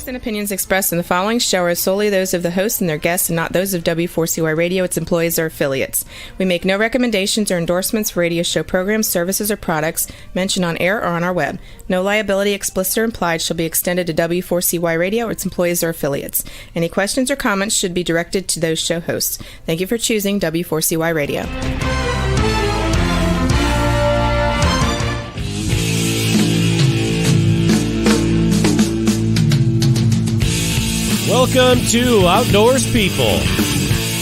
and opinions expressed in the following show are solely those of the host and their guests and not those of W4CY Radio, its employees, or affiliates. We make no recommendations or endorsements for radio show programs, services, or products mentioned on air or on our web. No liability, explicit or implied, shall be extended to W4CY Radio or its employees or affiliates. Any questions or comments should be directed to those show hosts. Thank you for choosing W4CY Radio. Welcome to Outdoors People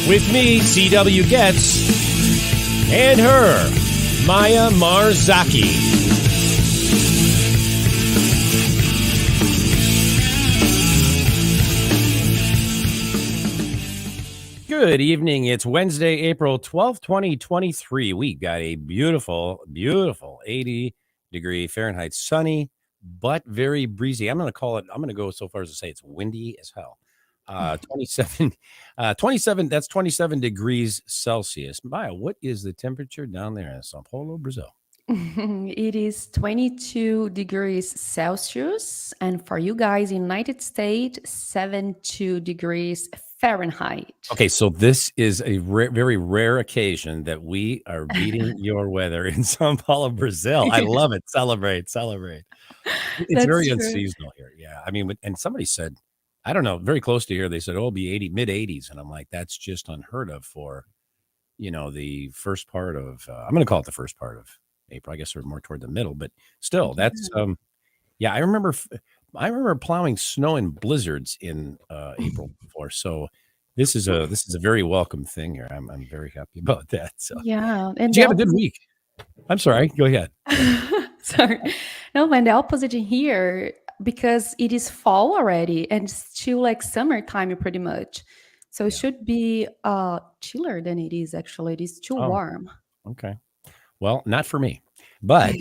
with me, C.W. Getz, and her, Maya Marzaki. Good evening. It's Wednesday, April 12th, 2023. We got a beautiful, beautiful 80-degree Fahrenheit sunny, but very breezy. I'm going to go so far as to say it's windy as hell. 27, that's 27 degrees Celsius. Maya, what is the temperature down there in Sao Paulo, Brazil? It is 22 degrees Celsius. And for you guys in United States, 72 degrees Fahrenheit. Okay, so this is a very rare occasion that we are beating your weather in Sao Paulo, Brazil. I love it. Celebrate. It's very unseasonal here. Yeah. I mean, and somebody said, I don't know, very close to here, they said, it'll be mid 80s. And I'm like, that's just unheard of for, the first part of, I'm going to call it the first part of April. I guess we're more toward the middle, but still that's, I remember plowing snow and blizzards in April before. So this is a very welcome thing here. I'm very happy about that. So yeah. And did you have a good week? I'm sorry. Go ahead. Sorry. No, and the opposite here, because it is fall already and still like summertime pretty much. So it should be chiller than it is actually. It is too warm. Okay. Well, not for me. But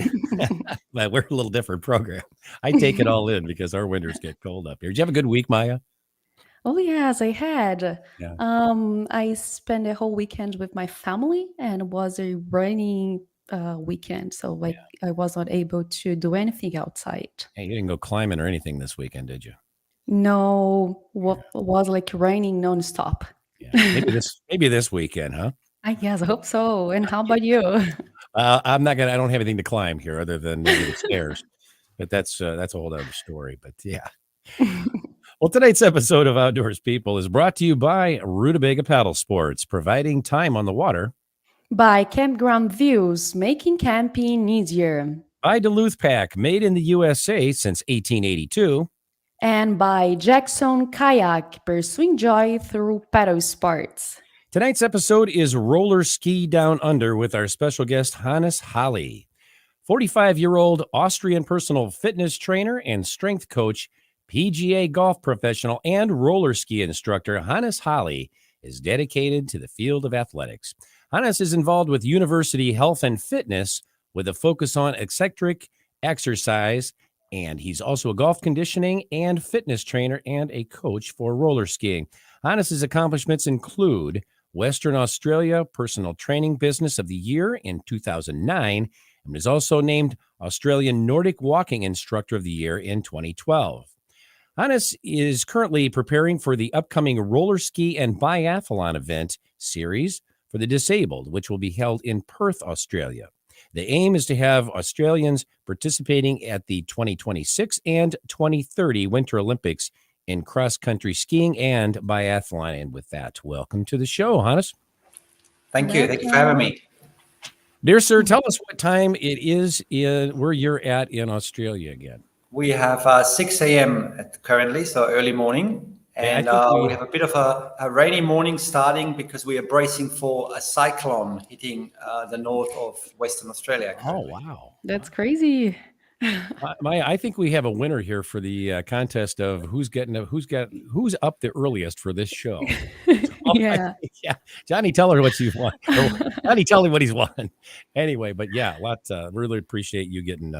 but we're a little different program. I take it all in because our winters get cold up here. Did you have a good week, Maya? Oh, yes, I had. Yeah. I spent a whole weekend with my family and it was a rainy weekend. So I was not able to do anything outside. Hey, you didn't go climbing or anything this weekend, did you? No, was like raining nonstop. Yeah. Maybe this weekend, huh? I guess I hope so. And how about you? I don't have anything to climb here other than maybe the stairs, but that's a whole other story. But yeah. Well, tonight's episode of Outdoors People is brought to you by Rutabaga Paddle Sports, providing time on the water. By Campground Views, making camping easier. By Duluth Pack, made in the USA since 1882. And by Jackson Kayak, pursuing joy through paddle sports. Tonight's episode is Rollerski Down Under with our special guest, Hannes Halley. 45-year-old Austrian personal fitness trainer and strength coach, PGA golf professional, and roller ski instructor, Hannes Halley is dedicated to the field of athletics. Hannes is involved with university health and fitness with a focus on eccentric exercise, and he's also a golf conditioning and fitness trainer and a coach for roller skiing. Hannes's accomplishments include Western Australia Personal Training Business of the Year in 2009 and was also named Australian Nordic Walking Instructor of the Year in 2012. Hannes is currently preparing for the upcoming Rollerski and Biathlon Event series for the disabled, which will be held in Perth, Australia. The aim is to have Australians participating at the 2026 and 2030 Winter Olympics in cross-country skiing and biathlon. And with that, welcome to the show, Hannes. Thank you. Thank you for having me. Dear sir, tell us what time it is where you're at in Australia again. We have 6 a.m. currently, so early morning. And we have a bit of a rainy morning starting because we are bracing for a cyclone hitting the north of Western Australia. Currently. Oh, wow. That's crazy. Maya, I think we have a winner here for the contest of who's up the earliest for this show. Yeah. Johnny, tell her what you want. Johnny, tell me what he's won. Anyway, but yeah, really appreciate you getting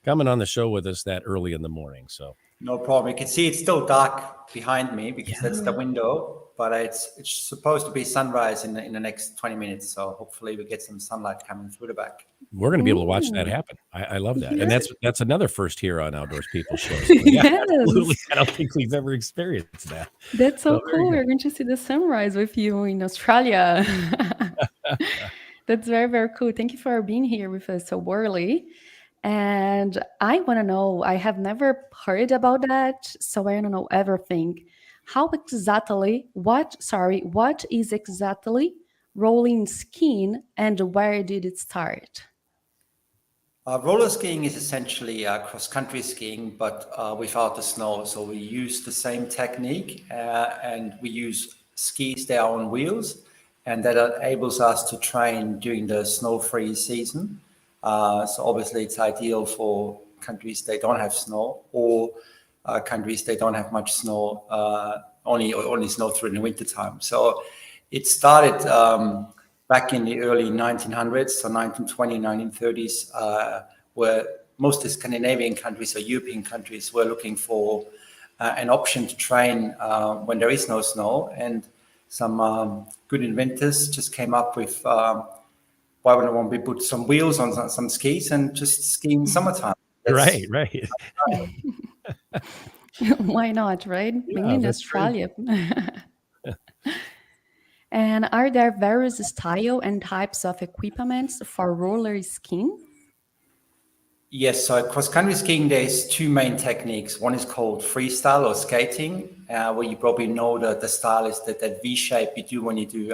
coming on the show with us that early in the morning. So no problem. You can see it's still dark behind me because that's the window. but it's supposed to be sunrise in the next 20 minutes. So hopefully we get some sunlight coming through the back. We're going to be able to watch that happen. I love that. And that's another first here on Outdoors People Show. So yeah, Yes. absolutely. I don't think we've ever experienced that. That's so very cool. good. We're going to see the sunrise with you in Australia. That's very, very cool. Thank you for being here with us so early. And I want to know, I have never heard about that, so I want to know everything. What is exactly rolling skiing and where did it start? Roller skiing is essentially cross-country skiing, but without the snow. So we use the same technique and we use skis that are on wheels, and that enables us to train during the snow-free season. So obviously it's ideal for countries that don't have snow, or countries that don't have much snow, only snow through the wintertime. So it started back in the early 1900s, so 1920s, 1930s, where most of the Scandinavian countries or European countries were looking for an option to train when there is no snow. And some good inventors just came up with why wouldn't we put some wheels on some skis and just ski in summertime? Right. Why not, right? Mainly in Australia. And are there various style and types of equipments for roller skiing? Yes, so cross-country skiing, there's two main techniques. One is called freestyle or skating, where you probably know the style is that V shape you do when you do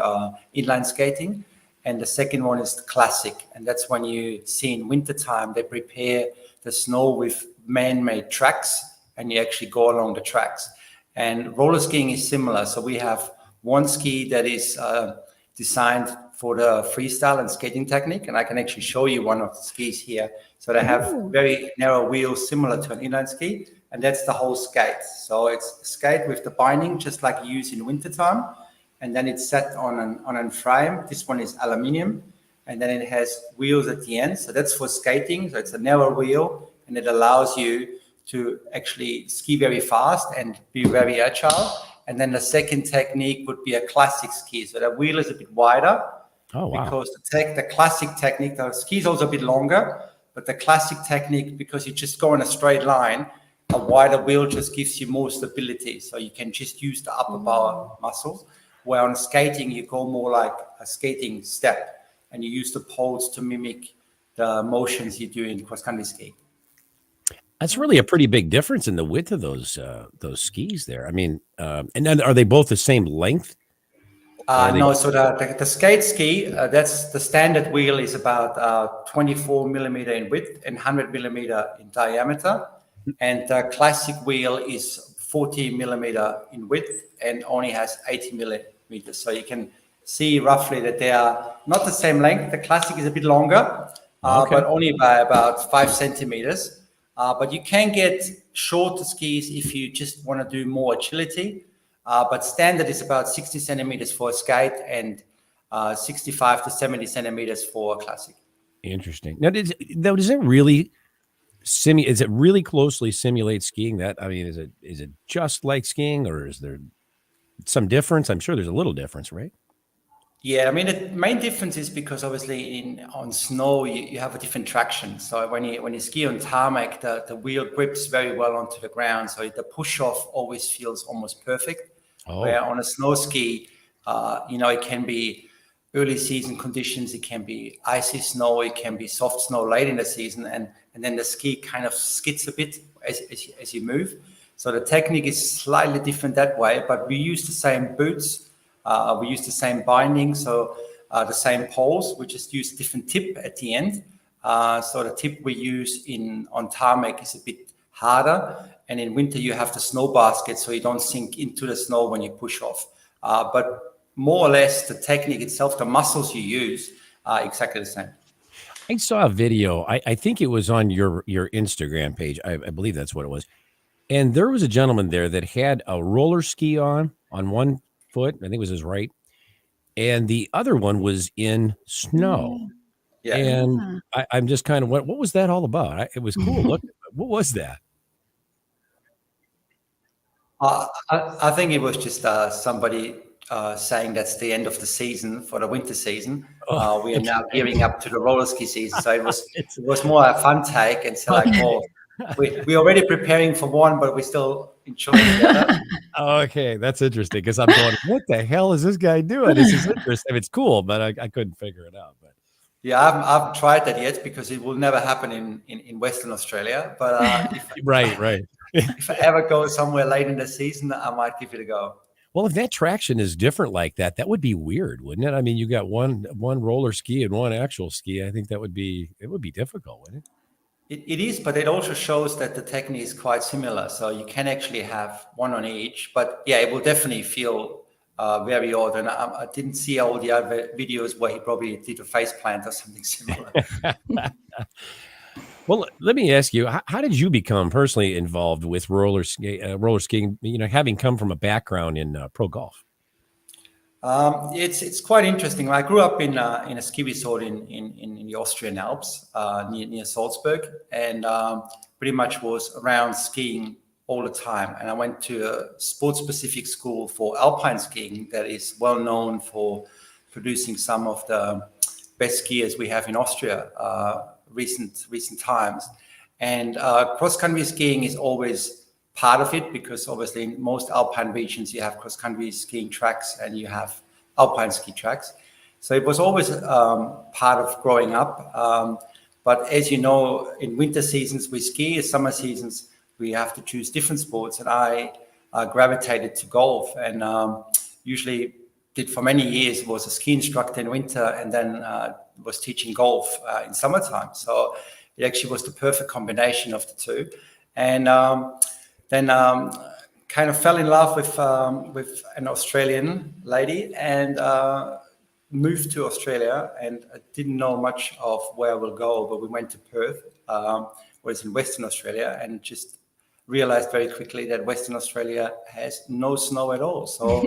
inline skating. And the second one is the classic, and that's when you see in wintertime, they prepare the snow with man-made tracks, and you actually go along the tracks. And roller skiing is similar. So we have one ski that is designed for the freestyle and skating technique, and I can actually show you one of the skis here. So they have very narrow wheels similar to an inline ski, and that's the whole skate. So it's a skate with the binding, just like you use in wintertime, and then it's set on a frame. This one is aluminium, and then it has wheels at the end. So that's for skating. So it's a narrow wheel, and it allows you to actually ski very fast and be very agile. And then the second technique would be a classic ski. So the wheel is a bit wider. Oh, wow. Because the classic technique, the ski is also a bit longer, but the classic technique, because you just go in a straight line, a wider wheel just gives you more stability. So you can just use the upper power muscles. Where on skating, you go more like a skating step, and you use the poles to mimic the motions you do in cross-country skiing. That's really a pretty big difference in the width of those skis there. I mean, and then are they both the same length? No, so the skate ski, that's the standard wheel is about 24 millimeter in width and 100 millimeter in diameter. And the classic wheel is 40 millimeter in width and only has 80 millimeters. So you can see roughly that they are not the same length. The classic is a bit longer, but only by about 5 centimeters. But you can get shorter skis if you just want to do more agility. But standard is about 60 centimeters for a skate and 65 to 70 centimeters for a classic. Interesting. Now, does it really is it really closely simulate skiing? That, I mean, is it just like skiing, or is there some difference? I'm sure there's a little difference, right? Yeah, I mean, the main difference is because obviously on snow you have a different traction. So when you ski on tarmac, the wheel grips very well onto the ground. So the push off always feels almost perfect. Where on a snow ski, it can be early season conditions, it can be icy snow, it can be soft snow late in the season, and then the ski kind of skids a bit as you move. So the technique is slightly different that way, but we use the same boots. We use the same binding, so the same poles. We just use a different tip at the end. So the tip we use on tarmac is a bit harder, and in winter you have the snow basket, so you don't sink into the snow when you push off. But more or less, the technique itself, the muscles you use, are exactly the same. I saw a video. I think it was on your Instagram page. I believe that's what it was. And there was a gentleman there that had a roller ski on one foot. I think it was his right. And the other one was in snow. Yeah. And I'm just kind of, what was that all about? It was cool. Look, what was that? I think it was just somebody saying that's the end of the season for the winter season. Oh, We are now gearing up to the roller ski season. So it it's was more a fun take, and so like, well, we're already preparing for one, but we're still enjoying the other. okay. That's interesting because I'm going, what the hell is this guy doing? This is interesting. It's cool, but I couldn't figure it out. But Yeah, I haven't tried that yet because it will never happen in Western Australia. But right. if I ever go somewhere late in the season, I might give it a go. Well, if that traction is different like that, that would be weird, wouldn't it? I mean, you got one roller ski and one actual ski. I think it would be difficult, wouldn't it? It is, but it also shows that the technique is quite similar. So you can actually have one on each. But yeah, it will definitely feel very odd. And I didn't see all the other videos where he probably did a face plant or something similar. Well, let me ask you, how did you become personally involved with roller skiing, having come from a background in pro golf? It's quite interesting. I grew up in a ski resort in the Austrian Alps near Salzburg, and pretty much was around skiing all the time. And I went to a sport-specific school for alpine skiing that is well known for producing some of the best skiers we have in Austria recent times. And cross-country skiing is always part of it because obviously in most alpine regions you have cross-country skiing tracks and you have alpine ski tracks. So it was always part of growing up. But as you know, in winter seasons we ski, in summer seasons we have to choose different sports. And I gravitated to golf and usually did for many years, was a ski instructor in winter and then was teaching golf in summertime. So it actually was the perfect combination of the two. And then kind of fell in love with an Australian lady and moved to Australia. And I didn't know much of where we'll go, but we went to Perth, where it's in Western Australia, and just realized very quickly that Western Australia has no snow at all. So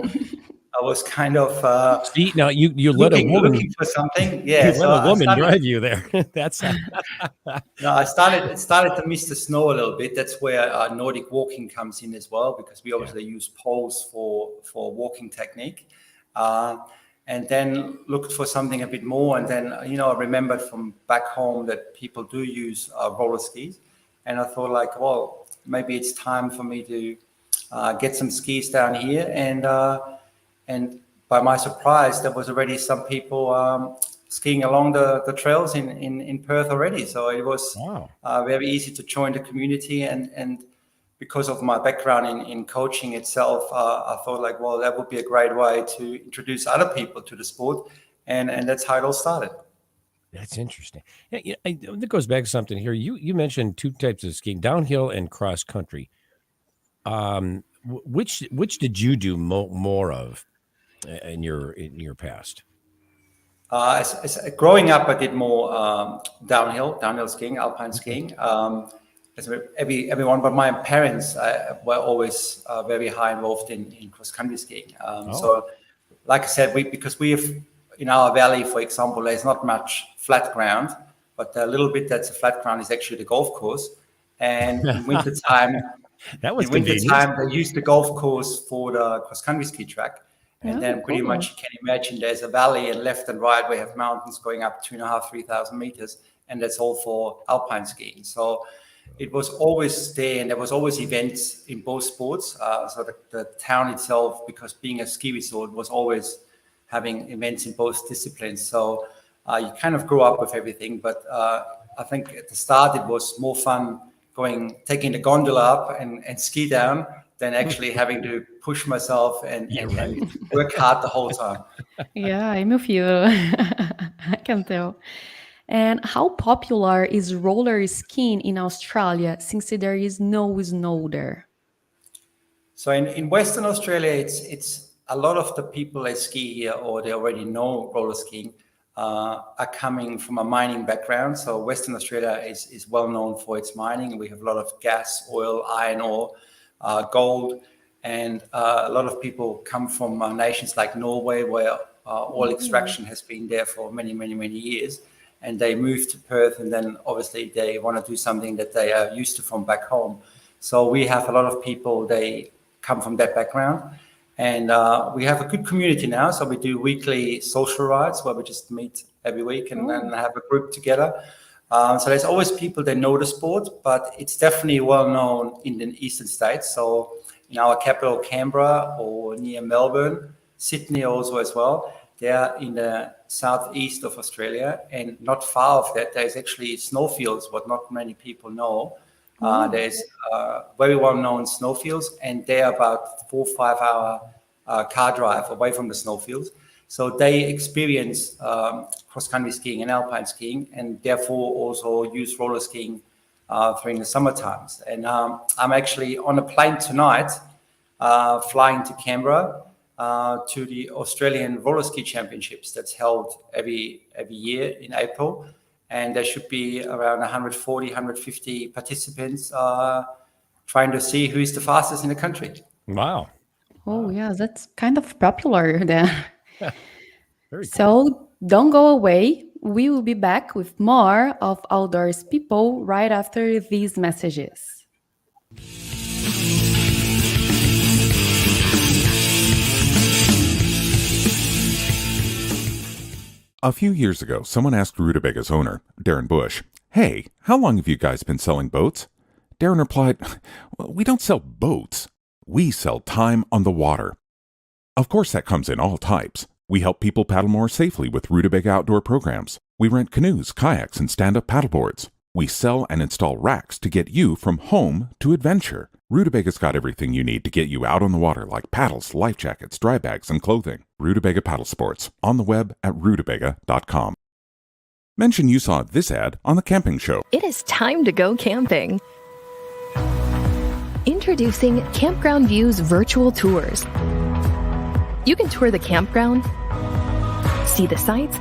I was kind of see now you let a woman looking for something. Yeah, you let a woman drive you there. That's no, I started to miss the snow a little bit. That's where Nordic walking comes in as well, because we obviously use poles for walking technique. And then looked for something a bit more. And then, I remembered from back home that people do use roller skis. And I thought like, well, maybe it's time for me to get some skis down here. And by my surprise, there was already some people skiing along the trails in Perth already. So it was very easy to join the community. And because of my background in coaching itself, I thought like, well, that would be a great way to introduce other people to the sport. And that's how it all started. That's interesting. Yeah, that goes back to something here. You mentioned two types of skiing, downhill and cross country. Which did you do more of in your past? Growing up, I did more downhill skiing, alpine skiing. As everyone, but my parents were always very high involved in cross country skiing. So, like I said, because we have in our valley, for example, there's not much flat ground, but the little bit that's a flat ground is actually the golf course. And in wintertime, they use the golf course for the cross-country ski track. And then pretty much you can imagine there's a valley, and left and right we have mountains going up 2,500, 3,000 meters, and that's all for alpine skiing. So it was always there, and there was always events in both sports. So the town itself, because being a ski resort, was always having events in both disciplines. So you kind of grew up with everything. But I think at the start it was more fun taking the gondola up and ski down than actually having to push myself and work hard the whole time. Yeah, I'm with you. I can tell. And how popular is roller skiing in Australia since there is no snow there? So in Western Australia, it's a lot of the people that ski here, or they already know roller skiing, are coming from a mining background. So Western Australia is well known for its mining. We have a lot of gas, oil, iron ore, gold, and a lot of people come from nations like Norway, where oil extraction has been there for many, many, many years. And they move to Perth, and then obviously they want to do something that they are used to from back home. So we have a lot of people, they come from that background. And we have a good community now. So we do weekly social rides where we just meet every week and then have a group together. So there's always people that know the sport, but it's definitely well known in the eastern states. So in our capital, Canberra, or near Melbourne, Sydney also as well. They're in the southeast of Australia, and not far of that, there's actually snowfields, what not many people know. There's very well-known snowfields, and they're about 4 or 5 hour car drive away from the snowfields. So they experience cross-country skiing and alpine skiing, and therefore also use roller skiing during the summer times. And I'm actually on a plane tonight, flying to Canberra to the Australian Rollerski Championships that's held every year in April. And there should be around 140, 150 participants trying to see who is the fastest in the country. Wow. Oh, yeah, that's kind of popular then. Very cool. So don't go away. We will be back with more of Outdoors People right after these messages. A few years ago, someone asked Rutabaga's owner, Darren Bush, "Hey, how long have you guys been selling boats?" Darren replied, "Well, we don't sell boats. We sell time on the water." Of course, that comes in all types. We help people paddle more safely with Rutabaga outdoor programs. We rent canoes, kayaks, and stand-up paddleboards. We sell and install racks to get you from home to adventure. Rutabaga's got everything you need to get you out on the water, like paddles, life jackets, dry bags, and clothing. Rutabaga Paddle Sports, on the web at rutabaga.com. Mention you saw this ad on The Camping Show. It is time to go camping. Introducing Campground Views virtual tours. You can tour the campground, see the sites,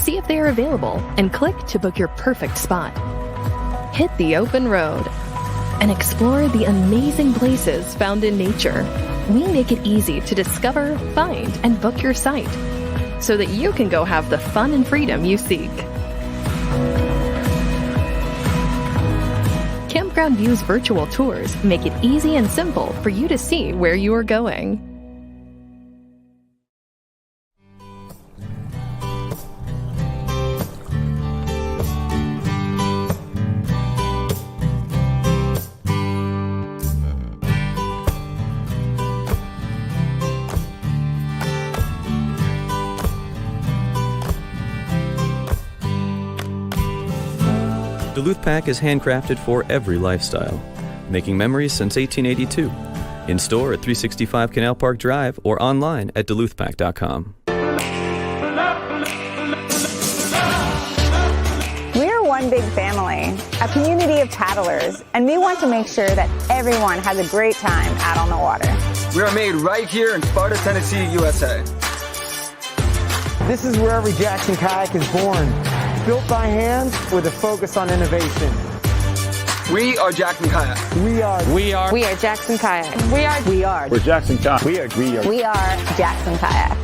see if they are available, and click to book your perfect spot. Hit the open road and explore the amazing places found in nature. We make it easy to discover, find, and book your site so that you can go have the fun and freedom you seek. Campground Views virtual tours make it easy and simple for you to see where you are going. Duluth Pack is handcrafted for every lifestyle, making memories since 1882. In store at 365 Canal Park Drive or online at duluthpack.com. We're one big family, a community of paddlers, and we want to make sure that everyone has a great time out on the water. We are made right here in Sparta, Tennessee, USA. This is where every Jackson kayak is born, built by hand with a focus on innovation. We are Jackson Kayak. We are Jackson Kayak. We're Jackson Kayak. We are Jackson Kayak.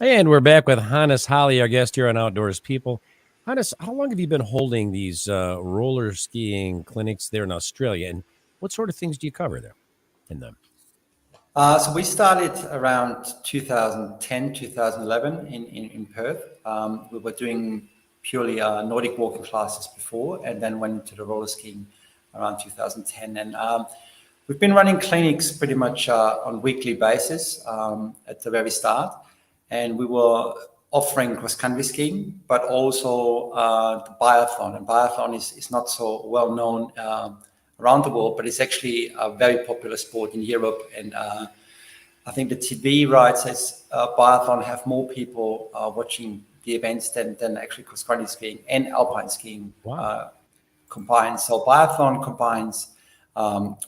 And we're back with Hannes Holly, our guest here on Outdoors People. Hannes, how long have you been holding these roller skiing clinics there in Australia, and what sort of things do you cover there in them? So we started around 2010, 2011 in Perth. We were doing purely Nordic walking classes before, and then went into the roller skiing around 2010. And we've been running clinics pretty much on weekly basis at the very start. And we were offering cross-country skiing, but also the biathlon. And biathlon is not so well known around the world, but it's actually a very popular sport in Europe. And I think the TV rights as biathlon have more people watching the events than actually cross-country skiing and alpine skiing combined. So biathlon combines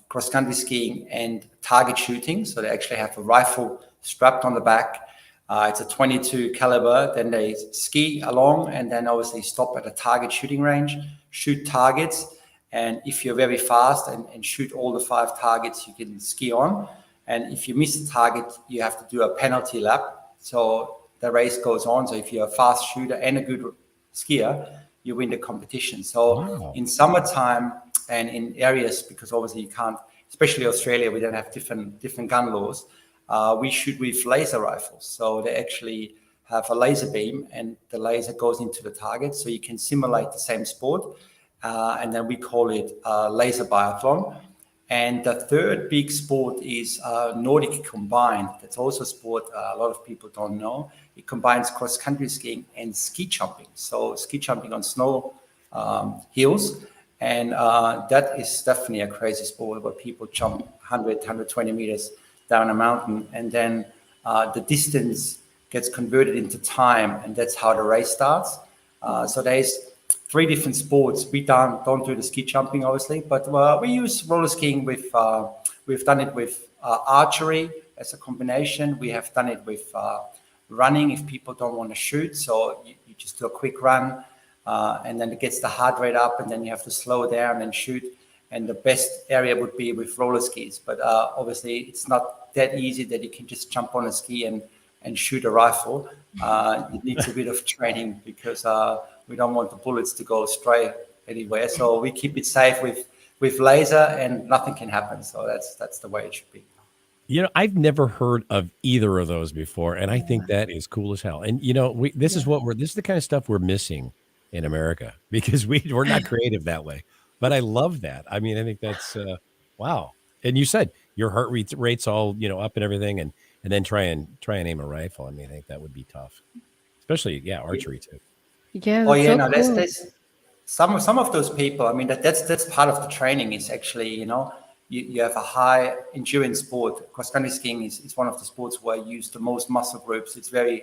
cross-country skiing and target shooting. So they actually have a rifle strapped on the back. It's a 22 caliber. Then they ski along and then obviously stop at a target shooting range, shoot targets. And if you're very fast and shoot all the 5 targets, you can ski on. And if you miss a target, you have to do a penalty lap. So the race goes on. So if you're a fast shooter and a good skier, you win the competition. So in summertime and in areas, because obviously you can't, especially Australia, we don't have different gun laws. We shoot with laser rifles. So they actually have a laser beam and the laser goes into the target. So you can simulate the same sport. And then we call it laser biathlon. And the third big sport is Nordic combined. That's also a sport a lot of people don't know. It combines cross-country skiing and ski jumping. So ski jumping on snow hills. And that is definitely a crazy sport where people jump 100, 120 meters down a mountain. And then the distance gets converted into time. And that's how the race starts. So there's 3 different sports. We don't do the ski jumping, obviously, but we use roller skiing with, we've done it with archery as a combination. We have done it with running if people don't want to shoot. So you just do a quick run and then it gets the heart rate up and then you have to slow down and shoot. And the best area would be with roller skis. But obviously it's not that easy that you can just jump on a ski and shoot a rifle. It needs a bit of training because we don't want the bullets to go stray anywhere. So we keep it safe with laser and nothing can happen. So that's the way it should be. You know, I've never heard of either of those before, and I think that is cool as hell. And you know, this is the kind of stuff we're missing in America because we're not creative that way. But I love that. I mean, I think that's wow. And you said your heart rate's all, you know, up and everything, and then try and aim a rifle. I mean, I think that would be tough, especially archery too. Yeah. There's some of those people. I mean, that's part of the training. Is actually, you know, you have a high endurance sport. Cross-country skiing is one of the sports where you use the most muscle groups. It's very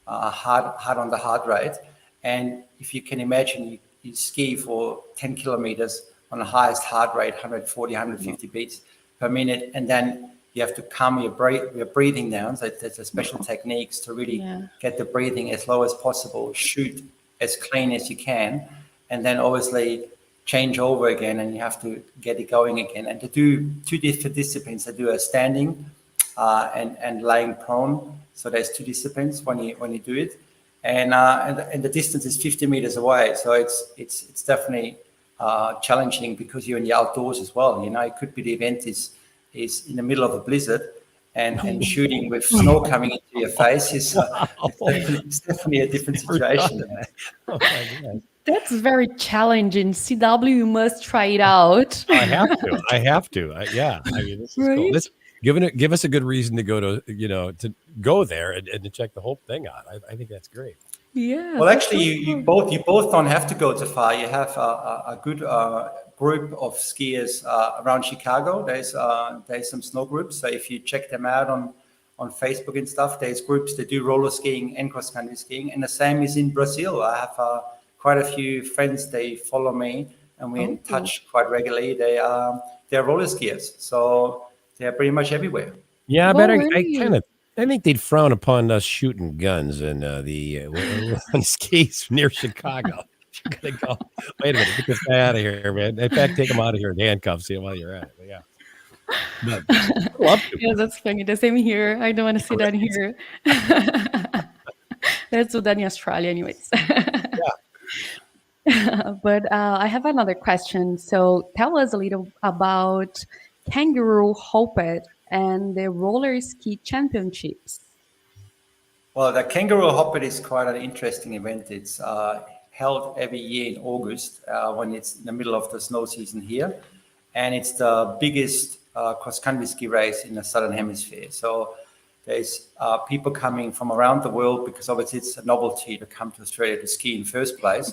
hard on the heart rate. And if you can imagine, you ski for 10 kilometers on the highest heart rate, 140, 150 beats per minute, and then you have to calm your breathing down. So there's a special techniques to really get the breathing as low as possible, shoot as clean as you can, and then obviously change over again, and you have to get it going again. And to do 2 different disciplines, to do a standing and laying prone. So there's 2 disciplines when you do it, and the distance is 50 meters away. So it's definitely challenging because you're in the outdoors as well. You know, it could be the event is in the middle of a blizzard, and shooting with snow coming into your face is it's definitely a different situation. Oh my God. That's very challenging. CW, you must try it out. I have to. Yeah. I mean, this is cool. Give us a good reason to go to go there and to check the whole thing out. I think that's great. Yeah. Well, actually, you both don't have to go too far. You have a good group of skiers around Chicago. There's some snow groups. So if you check them out on Facebook and stuff, there's groups that do roller skiing and cross country skiing. And the same is in Brazil. I have quite a few friends. They follow me, and we're in touch quite regularly. They're roller skiers, so they're pretty much everywhere. Yeah, I think they'd frown upon us shooting guns and the skis near Chicago. You're gonna go. Wait a minute, get this guy out of here, man. In fact, take him out of here in handcuffs. See him while you're at it. But yeah. But, love to. Yeah, that's funny. The same here. I don't want to see that here. Let's do that in Australia, anyways. But I have another question. So tell us a little about Kangaroo Hoppet and the roller ski championships. Well, the Kangaroo Hoppet is quite an interesting event. It's held every year in August when it's in the middle of the snow season here. And it's the biggest cross-country ski race in the Southern Hemisphere. So there's people coming from around the world because obviously it's a novelty to come to Australia to ski in the first place.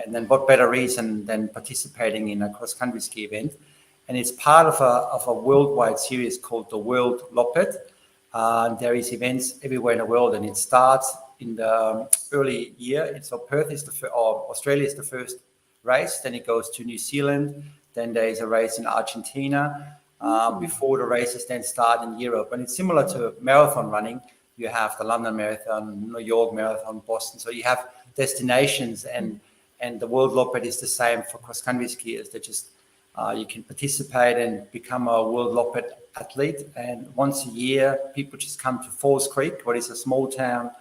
And then what better reason than participating in a cross-country ski event? And it's part of a worldwide series called the World Loppet. There is events everywhere in the world, and it starts in the early year. So Perth is Australia is the first race. Then it goes to New Zealand. Then there is a race in Argentina before the races then start in Europe. And it's similar to marathon running. You have the London Marathon, New York Marathon, Boston. So you have destinations, and the World Loppet is the same for cross-country skiers. They just you can participate and become a World Loppet athlete. And once a year, people just come to Falls Creek, what is a small town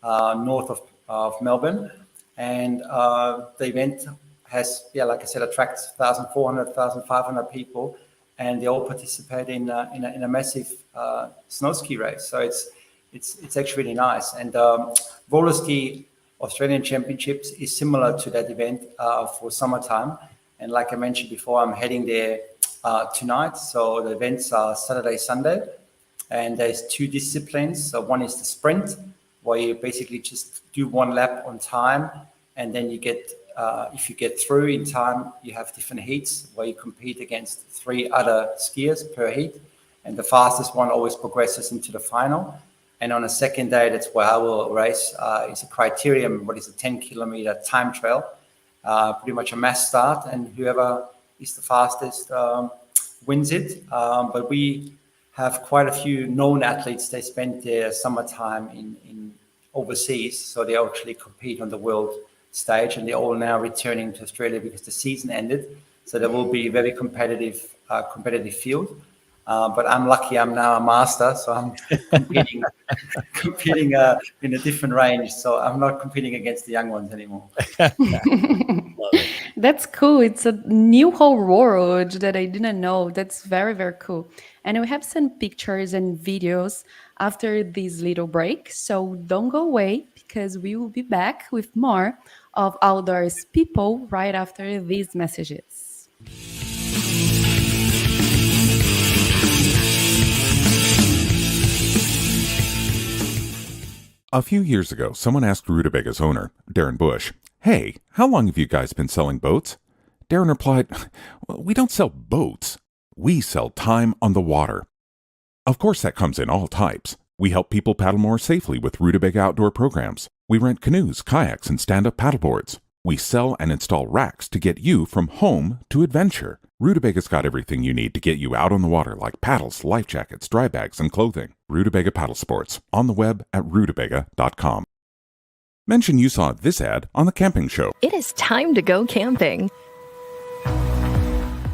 north of Melbourne. And the event has, like I said, attracts 1,400, 1,500 people, and they all participate in a massive snow ski race. So it's actually really nice. And Rollerski Australian Championships is similar to that event for summertime. And like I mentioned before, I'm heading there tonight. So the events are Saturday, Sunday, and there's 2 disciplines. So one is the sprint, where you basically just do 1 lap on time, and then you get, if you get through in time, you have different heats where you compete against 3 other skiers per heat, and the fastest one always progresses into the final. And on a second day, that's where I will race. It's a criterium, what is a 10-kilometer time trial, pretty much a mass start, and whoever is the fastest wins it. But we have quite a few known athletes. They spend their summertime in overseas, so they actually compete on the world stage, and they're all now returning to Australia because the season ended. So there will be a very competitive field. But I'm lucky I'm now a master, so I'm competing in a different range. So I'm not competing against the young ones anymore. That's cool. It's a new whole world that I didn't know. That's very, very cool. And we have some pictures and videos after this little break. So don't go away, because we will be back with more of Outdoors People right after these messages. A few years ago, someone asked Rutabaga's owner, Darren Bush, "Hey, how long have you guys been selling boats?" Darren replied, "Well, we don't sell boats. We sell time on the water." Of course, that comes in all types. We help people paddle more safely with Rutabaga outdoor programs. We rent canoes, kayaks, and stand-up paddleboards. We sell and install racks to get you from home to adventure. Rutobaga's got everything you need to get you out on the water, like paddles, life jackets, dry bags, and clothing. Rutabaga Paddle Sports, on the web at rutabaga.com. Mention you saw this ad on The Camping Show. It is time to go camping.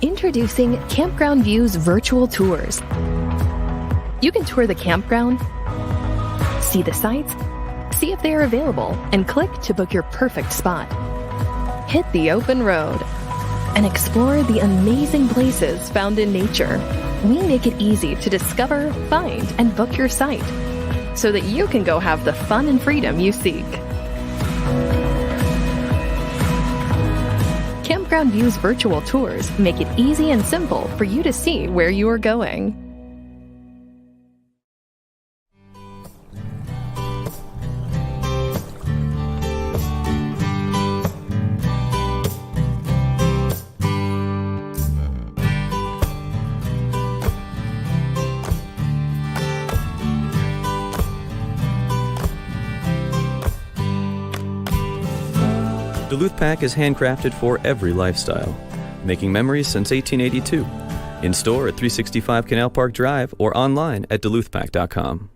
Introducing Campground Views virtual tours. You can tour the campground, see the sights, see if they are available, and click to book your perfect spot. Hit the open road and explore the amazing places found in nature. We make it easy to discover, find, and book your site so that you can go have the fun and freedom you seek. Campground Views virtual tours make it easy and simple for you to see where you are going. Duluth Pack is handcrafted for every lifestyle, making memories since 1882. In store at 365 Canal Park Drive or online at duluthpack.com.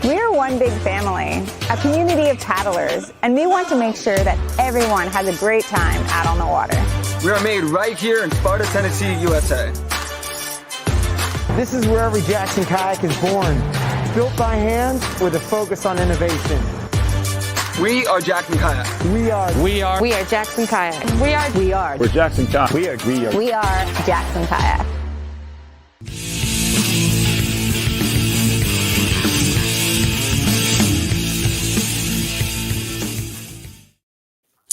We're one big family, a community of paddlers, and we want to make sure that everyone has a great time out on the water. We are made right here in Sparta, Tennessee, USA. This is where every Jackson kayak is born. Built by hand with a focus on innovation. We are Jackson Kayak. We are Jackson Kayak. We're Jackson Kayak. We are Jackson Kayak.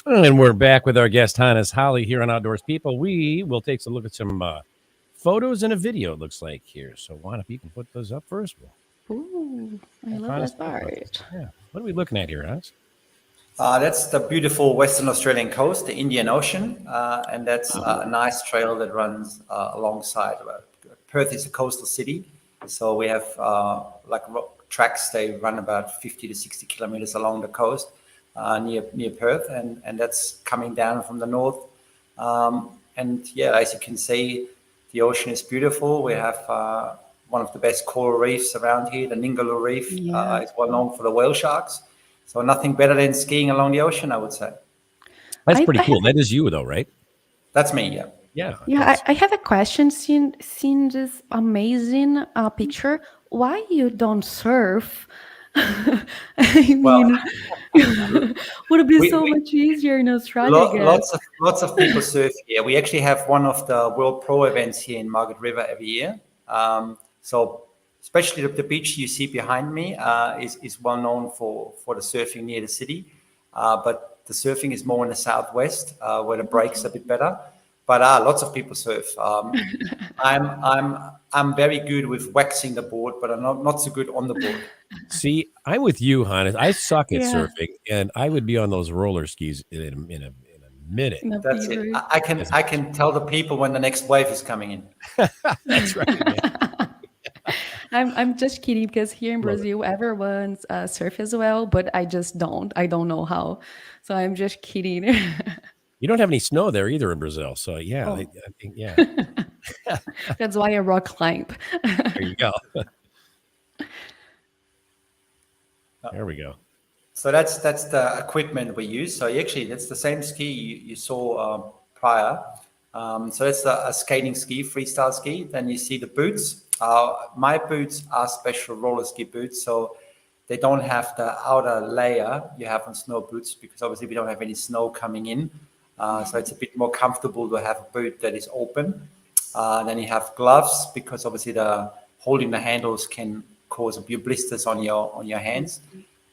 And we're back with our guest, Hannes Holly, here on Outdoors People. We will take a look at some photos and a video, it looks like, here. So, Juan, if you can put those up first. Ooh, I love that part. Yeah. What are we looking at here, Hannes? That's the beautiful Western Australian coast, the Indian Ocean, and that's a nice trail that runs alongside. Perth is a coastal city, so we have tracks. They run about 50 to 60 kilometers along the coast near Perth, and that's coming down from the north. And yeah, as you can see, the ocean is beautiful. We have one of the best coral reefs around here, the Ningaloo Reef. It's well known for the whale sharks. So nothing better than skiing along the ocean, I would say. That's pretty cool. That is you, though, right? That's me, yeah. Yeah, I have a question. Seeing this amazing picture, why you don't surf I Well, mean, would it be we, so we much easier in Australia, I guess. lots of people surf here. We actually have one of the World Pro events here in Margaret River every year. So especially the beach you see behind me is well known for the surfing near the city, but the surfing is more in the southwest where the breaks are a bit better. But lots of people surf. I'm very good with waxing the board, but I'm not so good on the board. See, I'm with you, Hannes. I suck at Yeah. surfing, and I would be on those roller skis in a minute. In a That's it. fever. I can tell the people when the next wave is coming in. That's right. Man. I'm just kidding because here in Brazil, everyone surf as well, but I just don't. I don't know how. So I'm just kidding. You don't have any snow there either in Brazil, so yeah, Oh. I think yeah. That's why I rock climb. There you go. There we go. So that's the equipment we use. So actually, that's the same ski you saw prior. So that's a skating ski, freestyle ski. Then you see the boots. My boots are special roller ski boots, so they don't have the outer layer you have on snow boots because obviously we don't have any snow coming in. So it's a bit more comfortable to have a boot that is open. Then you have gloves because obviously the holding the handles can cause a few blisters on your hands,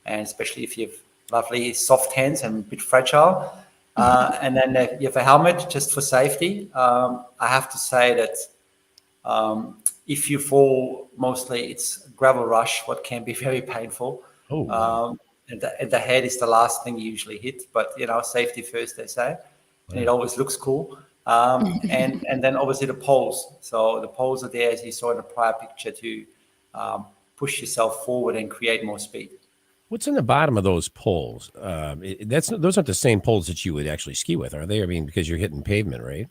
and especially if you have lovely soft hands and a bit fragile. And then you have a helmet just for safety. I have to say that if you fall, mostly it's gravel rush, what can be very painful. Oh. And the head is the last thing you usually hit, but safety first, they say, and it always looks cool. And then obviously the poles. So the poles are there, as you saw in the prior picture, to push yourself forward and create more speed. What's in the bottom of those poles? Those aren't the same poles that you would actually ski with, are they? I mean, because you're hitting pavement, right?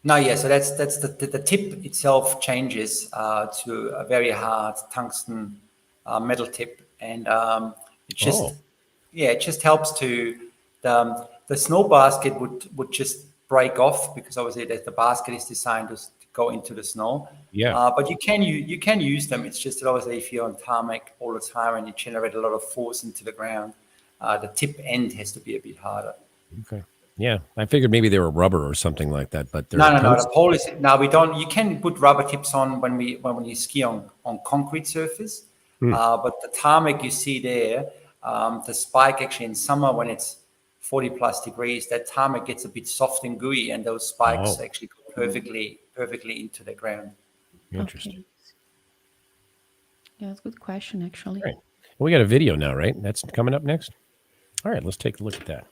No, yeah. So that's the tip itself changes to a very hard tungsten metal tip, and it just helps to the snow basket would just break off because obviously the basket is designed to go into the snow. Yeah. But you can use them. It's just that obviously if you're on tarmac all the time and you generate a lot of force into the ground, the tip end has to be a bit harder. Okay. Yeah, I figured maybe they were rubber or something like that, but No. The pole is we don't. You can put rubber tips on when you ski on concrete surface, but the tarmac you see there, the spike actually in summer when it's 40 plus degrees, that tarmac gets a bit soft and gooey, and those spikes actually go perfectly into the ground. Interesting. Okay. Yeah, that's a good question, actually. Right. We got a video now, right? That's coming up next. All right, let's take a look at that.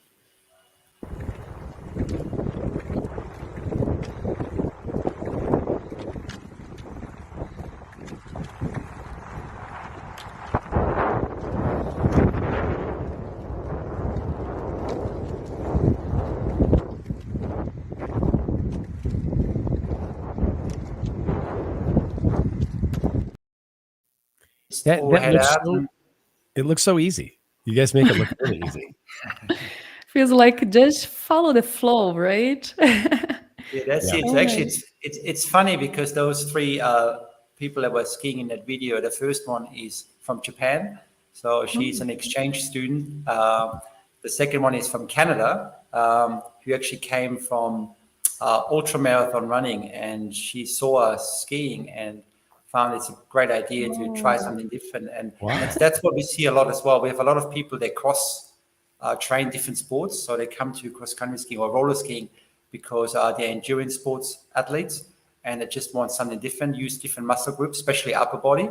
It looks so easy. You guys make it look really easy. Feels like just follow the flow, right? Yeah, that's it. So actually, it's funny because those three people that were skiing in that video, the first one is from Japan, so she's an exchange student. The second one is from Canada, who actually came from ultra marathon running, and she saw us skiing and found it's a great idea to try something different. And that's what we see a lot as well. We have a lot of people that train different sports, so they come to cross country skiing or roller skiing because they're endurance sports athletes and they just want something different, use different muscle groups, especially upper body.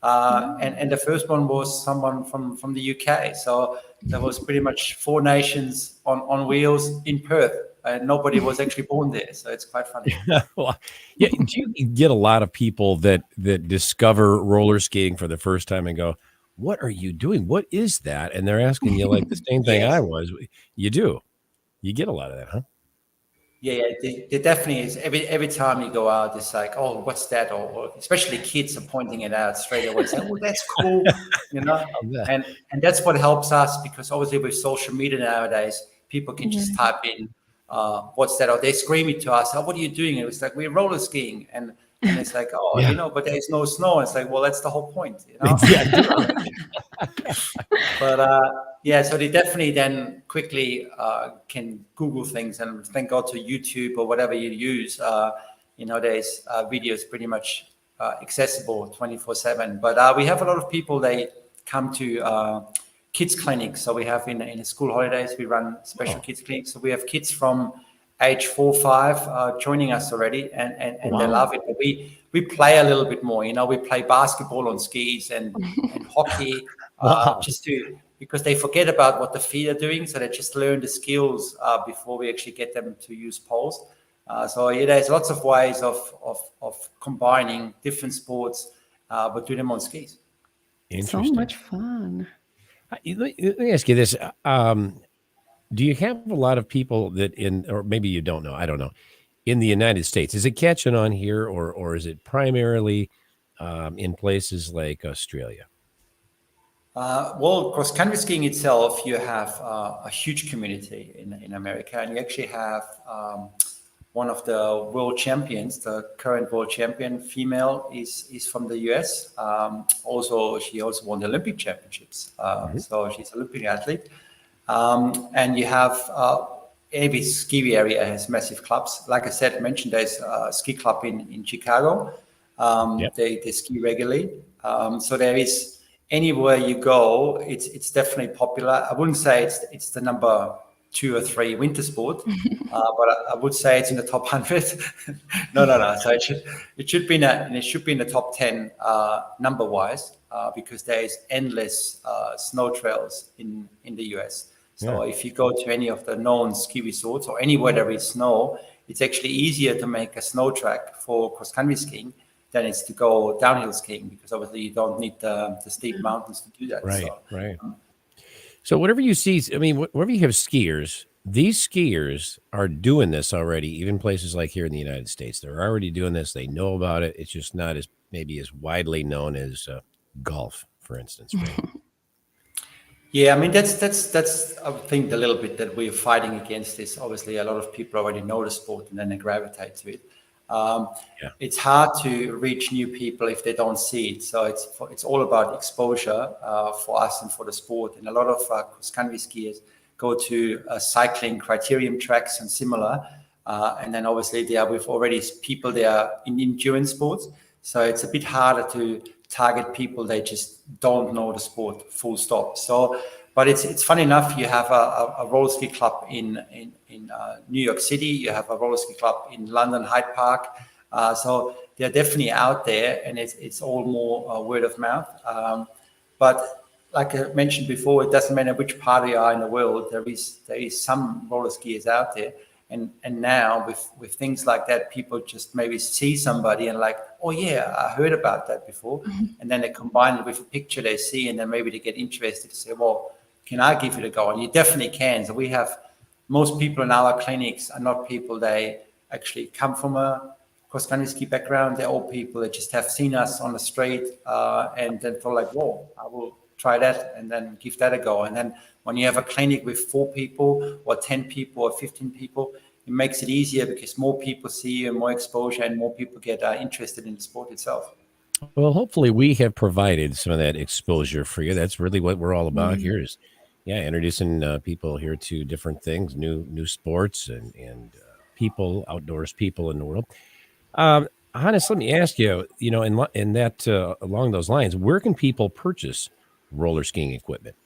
And the first one was someone from the UK. So there was pretty much 4 nations on wheels in Perth, and nobody was actually born there. So it's quite funny. Well, yeah. Do you get a lot of people that discover roller skating for the first time and go, "What are you doing? What is that?" And they're asking you like the same thing I was. You do. You get a lot of that, huh? Yeah, there definitely is. Every time you go out, it's like, "Oh, what's that?" Or especially kids are pointing it out straight away, saying, "Oh, that's cool," And that's what helps us because obviously with social media nowadays, people can just type in, "What's that?" Or they scream it to us, "Oh, what are you doing?" And it was like, "We're roller skiing," and And it's like, oh, Yeah. but there's no snow. It's like, well, that's the whole point, But so they definitely then quickly can Google things, and thank God to YouTube or whatever you use. There's videos pretty much accessible 24/7. But we have a lot of people, they come to kids clinics. So we have in the school holidays, we run special kids clinics. So we have kids from age 4, 5 joining us already, and they love it. But we play a little bit more. We play basketball on skis and hockey, because they forget about what the feet are doing, so they just learn the skills before we actually get them to use poles. There's lots of ways of combining different sports, but do them on skis. So much fun. Let me ask you this. Do you have a lot of people that or maybe you don't know, I don't know, in the United States? Is it catching on here, or is it primarily in places like Australia? Well, cross-country skiing itself, you have a huge community in America, and you actually have one of the world champions, the current world champion female, is from the US. She also won the Olympic championships, so she's an Olympic athlete. And you have every ski area has massive clubs. Like I mentioned, there's a ski club in Chicago. They ski regularly. So there is, anywhere you go, it's definitely popular. I wouldn't say it's the number 2 or 3 winter sport, but I would say it's in the top 100. No. So it should be in the top 10 number wise, because there is endless snow trails in the US. So if you go to any of the known ski resorts or anywhere there is snow, it's actually easier to make a snow track for cross-country skiing than it's to go downhill skiing, because obviously you don't need the steep mountains to do that. Right. So whatever you see, wherever you have skiers, these skiers are doing this already, even places like here in the United States. They're already doing this. They know about it. It's just not as widely known as golf, for instance. Right? Yeah, that's I think a little bit that we're fighting against this. Obviously, a lot of people already know the sport and then they gravitate to it. It's hard to reach new people if they don't see it. So it's all about exposure for us and for the sport. And a lot of cross-country skiers go to cycling criterium tracks and similar. And then obviously we've already people there in endurance sports. So it's a bit harder to target people. They just don't know the sport, full stop. So, but it's funny enough, you have a roller ski club in New York City, you have a roller ski club in London Hyde Park. So they're definitely out there, and it's all more word of mouth. But like I mentioned before, it doesn't matter which part you are in the world. There is some roller skiers out there, and now with things like that, people just maybe see somebody and like, oh yeah, I heard about that before, and then they combine it with a picture they see, and then maybe they get interested to say, well, can I give it a go? And you definitely can. So we have, most people in our clinics are not people they actually come from a cross-country ski background. They're all people that just have seen us on the street and then thought like, whoa, I will try that and then give that a go. And then when you have a clinic with 4 people or 10 people or 15 people, it makes it easier because more people see you and more exposure, and more people get interested in the sport itself. Well, hopefully we have provided some of that exposure for you. That's really what we're all about here is, introducing people here to different things, new sports and people, outdoors people in the world. Hannes, let me ask you, in that along those lines, where can people purchase roller skiing equipment?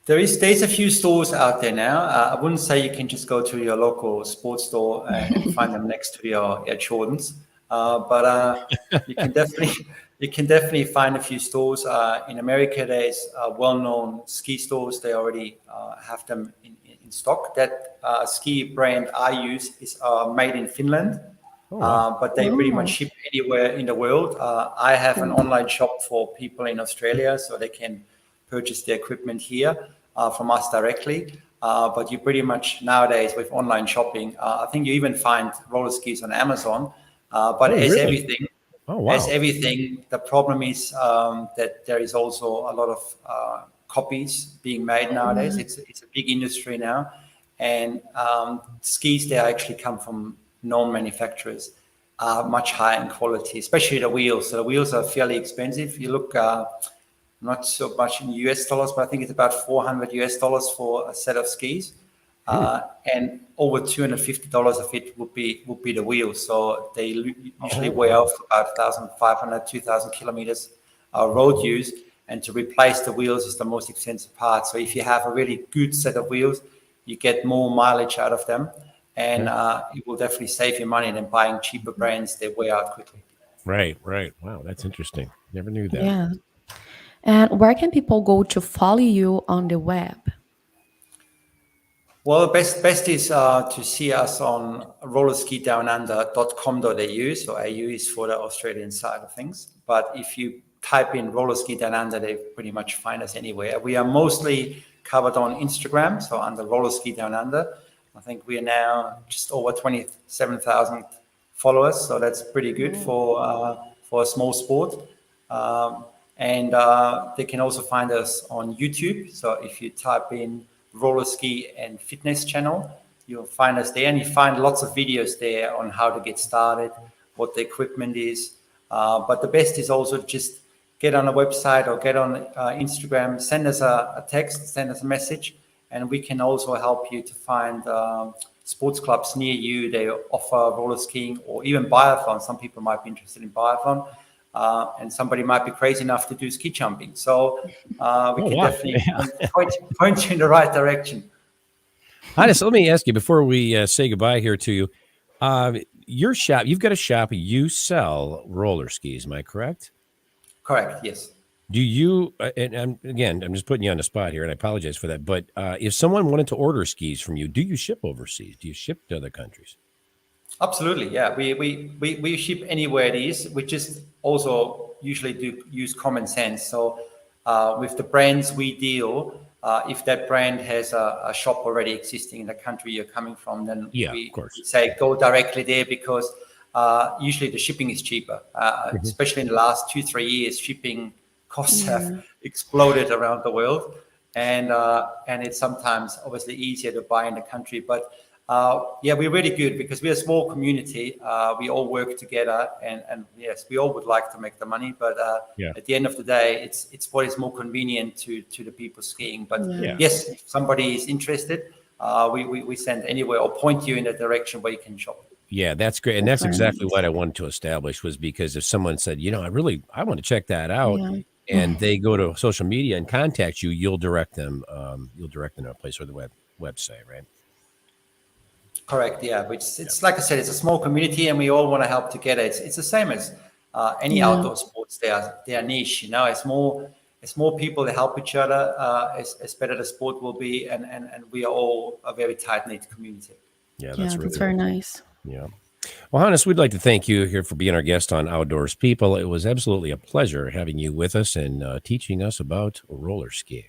There's a few stores out there now. I wouldn't say you can just go to your local sports store and find them next to your Jordans, but you can definitely find a few stores. In America, there's well-known ski stores. They already have them in stock. That ski brand I use is made in Finland. But they pretty much ship anywhere in the world. I have an online shop for people in Australia, so they can purchase the equipment here from us directly. But you pretty much nowadays with online shopping, I think you even find roller skis on Amazon. But as everything, the problem is that there is also a lot of copies being made nowadays. It's a big industry now, and skis they actually come from known manufacturers, are much higher in quality, especially the wheels. So the wheels are fairly expensive. You look, not so much in US dollars, but I think it's about $400 US for a set of skis. And over $250 of it would be the wheels. So they usually wear off about 1,500, 2,000 kilometers road use. And to replace the wheels is the most expensive part. So if you have a really good set of wheels, you get more mileage out of them. And it will definitely save you money than buying cheaper brands that wear out quickly. Right. Wow, that's interesting. Never knew that. Yeah. And where can people go to follow you on the web? Well, best is to see us on rollerskidownunder.com.au. So AU is for the Australian side of things. But if you type in Rollerski Down Under, they pretty much find us anywhere. We are mostly covered on Instagram, so under Rollerski Down Under. I think we are now just over 27,000 followers, so that's pretty good for a small sport. And they can also find us on YouTube. So if you type in Rollerski and Fitness channel, you'll find us there, and you find lots of videos there on how to get started, what the equipment is. But the best is also just get on a website or get on Instagram, send us a text, send us a message, and we can also help you to find sports clubs near you. They offer roller skiing or even biathlon. Some people might be interested in biathlon, and somebody might be crazy enough to do ski jumping. So we can definitely point you in the right direction. Hannes, let me ask you before we say goodbye here to you. Your shop, you've got a shop, you sell roller skis, am I correct? Correct, yes. Do you, and I'm just putting you on the spot here, and I apologize for that, but if someone wanted to order skis from you, do you ship overseas? Do you ship to other countries? Absolutely, yeah. We ship anywhere it is. We just also usually do use common sense. So with the brands we deal, if that brand has a shop already existing in the country you're coming from, then we say go directly there, because usually the shipping is cheaper. Especially in the last 2-3 years, shipping costs have exploded around the world, and it's sometimes obviously easier to buy in the country. But we're really good because we're a small community. We all work together, and yes, we all would like to make the money, but at the end of the day, it's what is more convenient to the people skiing. But yes, if somebody is interested, we send anywhere or point you in the direction where you can shop. Yeah, that's great. And that's exactly what I wanted to establish, was because if someone said, I want to check that out, and they go to social media and contact you, you'll direct them to a place or the website, right? Correct. Yeah, it's like I said, it's a small community, and we all want to help together. It's the same as any outdoor sports. They are niche. As more people that help each other, as better the sport will be, and we are all a very tight knit community. Yeah, that's very nice. Yeah. Well, Hannes, we'd like to thank you here for being our guest on Outdoors People. It was absolutely a pleasure having you with us and teaching us about roller skiing.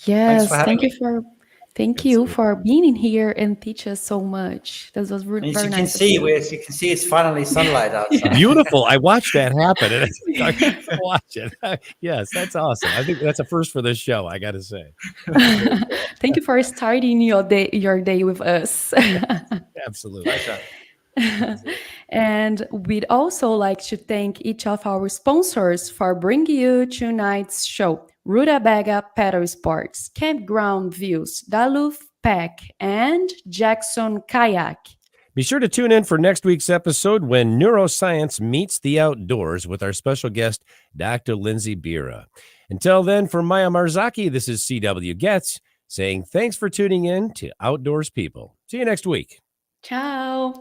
Yes, thank you for being in here and teach us so much. That was really very nice. You can see it's finally sunlight outside. Beautiful. I watched that happen, and I can watch it. Yes, that's awesome. I think that's a first for this show, I got to say. Thank you for starting your day with us. Absolutely. Pleasure. And we'd also like to thank each of our sponsors for bringing you tonight's show: Rutabaga Paddle Sports, Campground Views, Duluth Pack, and Jackson Kayak. Be sure to tune in for next week's episode when neuroscience meets the outdoors with our special guest, Dr. Lindsay Bira. Until then, for Maya Marzaki, this is C.W. Getz saying thanks for tuning in to Outdoors People. See you next week. Ciao.